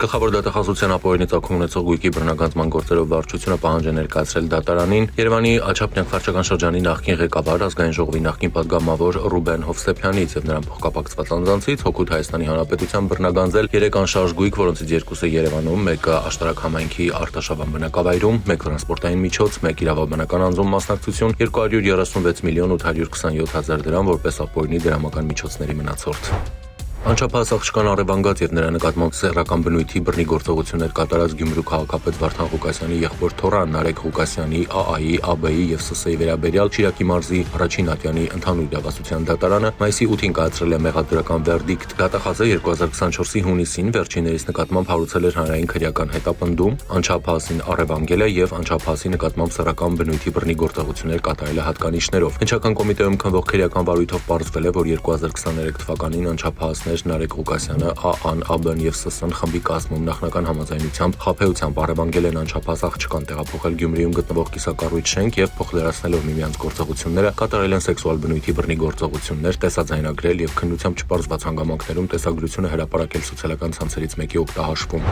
Գլխավոր դատախազության ապօրինի ծագում ունեցող գույքի բռնագանձման գործերով վարչությունը պահանջ է ներկայացրել դատարանին Երևանի Աջափնյակ վարչական շրջանի նախկին ղեկավար ազգային ժողովի նախկին պատգամավոր Ռուբեն Հովսեփյանից եւ նրան փոխկապակցված անձանցից Հօգուտ Հայաստանի Հանրապետության բռնագանձել 3 անշարժ գույք, որոնցից 2-ը Երևանում, մեկը Աշտարակ համայնքի Արտաշավան բնակավայրում, 1 տրանսպորտային միջոց, 1 իրավաբանական անձում մասնակցություն, 236 միլիոն 827 հազար դրամ որպես ապօրինի դրամական միջոցների մնացորդ։ Անչափահաս աղջկան առևանգած եւ նրա նկատմամբ սեռական բնույթի բռնի գործողություններ կատարած Գյումրու քաղաքապետ Վարդան Ղուկասյանի եղբոր թոռան Նարեկ Ղուկասյանի, ԱԱ-ի, ԱԲ-ի եւ ՍՍ-ի վերաբերյալ Շիրակի մարզի առաջին ատյանի ընդհանուր իրավասության դատարանը մայիսի 8-ին կայացրել է մեղադրական վերդիկտ։ Դատախազը 2024-ի հունիսին վերջիններիս նկատմամբ հարուցել էր հանրային քրեական հետապնդում, անչափահասին առևանգել է եւ անչափահասի նկատմամբ սեռական բնույթի բռնի գործողություններ կատարել է հատկանիշներով։ Հնչական կոմիտեում քննվող քրեական վարույթով պարզվել է, որ 2023 թվականին անչափահասներ Նարեկ Ղուկասյանը, ԱԱ-ն, ԱԲ-ն եւ ՍՍ-ն խմբի կազմում նախնական համաձայնությամբ խաբեությամբ առևանգել են անչափահաս աղջկան, տեղափոխել Գյումրիում գտնվող կիսակառույց շենք եւ փոխլրացնելով միմյանց գործողությունները կատարել են սեքսուալ բնույթի բռնի գործողություններ, տեսաձայնագրել եւ քննությամբ չպարզված հանգամանքներում տեսագրությունը հրապարակել սոցիալական ցանցերից մեկի օգտահաշվում։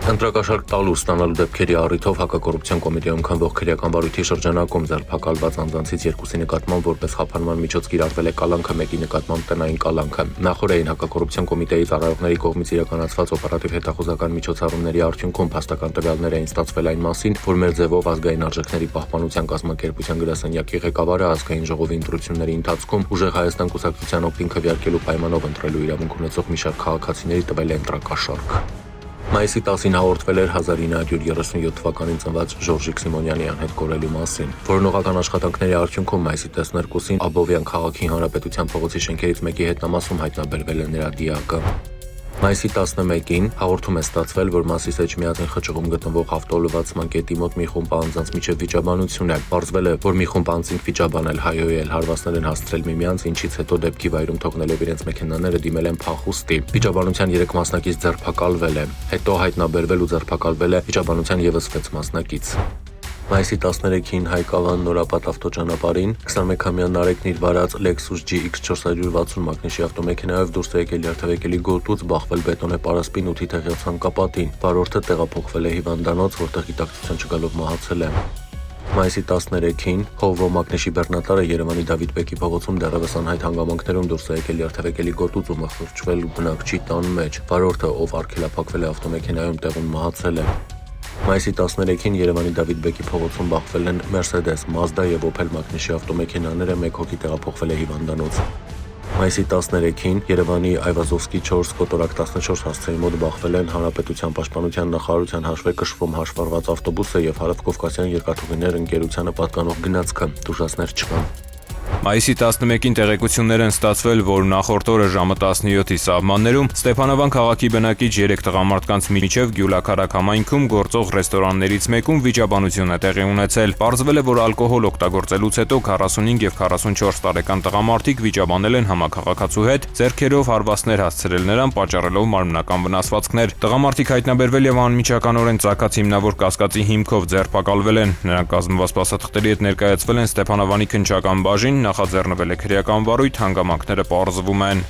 Ընտրակաշարք տալու ստանալու դեպքերի առիթով հակակոռուպցիոն կոմիտեում քննվող քրեական վարույթի շրջանակում ձերբակալված անձանցից 2-ի նկատմամբ որպես խափանման միջոց կիրառվել է կալանքը, 1-ի նկատմամբ տնային կալանքը։ Նախորդին հակակոռուպցիոն կոմիտեի ծառայողների կողմից իրականացված օպերատիվ հետախուզական միջոցառումների արդյունքում փաստական տվյալներ էին ստացվել այն մասին, որ մեր ձևով ազգային արժեքների պահպանության կազմակերպության գրասենյակի ղեկավարը ազգային ժողովի ընտրությունների ընթացքում ուժեղ Հայաստան կուսակցության օգտին քվեարկելու պայմանով ընտրելու իրավունք ունեցող մի շարք քաղաքացիների տվել է ընտրակաշառք։ Մայիսի 10-ին հաղորդվել էր 1937 թվականին ծնված Ժորժիկ Սիմոնյանի անհետ կորելու մասին։ Որոնողական աշխատանքների արդյունքում մայիսի 12-ին Աբովյան քաղաքի Հանրապետության փողոցի շենքերից մեկի հետնամասում հայտնաբերվել է նրա դիակը։ Մայիսի 11-ին հաղորդում է ստացվել, որ Մասիս Էջմիածին խճղում գտնվող ավտոլվացման կետի մոտ մի խումբ անձանց միջև վիճաբանություն է։ Պարզվել է, որ մի խումբ անձինք վիճաբանել, հայհոյել, հարվածներ են հասցրել միմյանց, ինչից հետո դեպքի վայրում թողնելով իրենց մեքենաները դիմել են փախուստի։ Վիճաբանության 3 մասնակից ձերբակալվել է։ Հետո հայտնաբերվել ու ձերբակալվել է վիճաբանության եւս 6 մասնակից։ Մայիսի 13-ին Հայկավան Նորապատ ավտոճանապարհին 21-ամյա Նարեկն իր վարած Lexus GX 460 մակնիշի ավտոմեքենայով դուրս է եկել երթևեկելի գոտուց, բախվել բետոնե պարասպին 8-ի տեղյակ ցանկապատին։ Վարորդը տեղափոխվել է հիվանդանոց, որտեղ գիտակցության չգալով մահացել է։ Մայիսի 13-ին Հովո մակնիշի բեռնատարը Երևանի Դավիթ Բեկի փողոցում դեռևս անհայտ հանգամանքներում դուրս է եկել երթևեկելի գոտուց ու մխրճվել բնակչի տան մեջ։ Վարորդը, ով արգելափակվել է ավտոմեքենայում, տեղում մահացել է։ Մայիսի 13-ին Երևանի Դավիթ Բեկի փողոցում բախվել են Mercedes, Mazda եւ Opel մակնիշի ավտոմեքենաները, 1 հոգի տեղափոխվել է հիվանդանոց։ Մայիսի 13-ին Երևանի Այվազովսկի 4 կոտորակ 14 հասցեի մոտ բախվել են Հանրապետության պաշտպանության նախարարության հաշվեկշռում հաշվառված ավտոբուսը եւ Հարավկովկասյան երկաթուղիներ ընկերությանը պատկանող գնացքը։ Տուժածներ չկան։ Մայիսի 11-ին տեղեկություններ են ստացվել, որ նախորդ օրը ժամը 17-ի սահմաններում Ստեփանավան քաղաքի բնակիչ 3 տղամարդկանց միջև Գյուլաքարակ համայնքում գործող ռեստորաններից մեկում վիճաբանություն է տեղի ունեցել։ Պարզվել է, որ ալկոհոլ օգտագործելուց հետո 45 եւ 44 տարեկան տղամարդիկ վիճաբանել են համաքաղաքացու հետ, ձեռքերով հարվածներ հասցրել նրան, պատճառելով մարմնական վնասվածքներ։ Տղամարդիկ հայտնաբերվել եւ անմիջականորեն ծագած հիմնավոր կասկածի հիմքով ձերբակալվել են։ Նրանք կազմված փաստաթղթերի հետ ներկայացվել են Ստեփանավանի քննչական բաժին, նախաձեռնվել է քրեական վարույթ, հանգամանքները պարզվում են։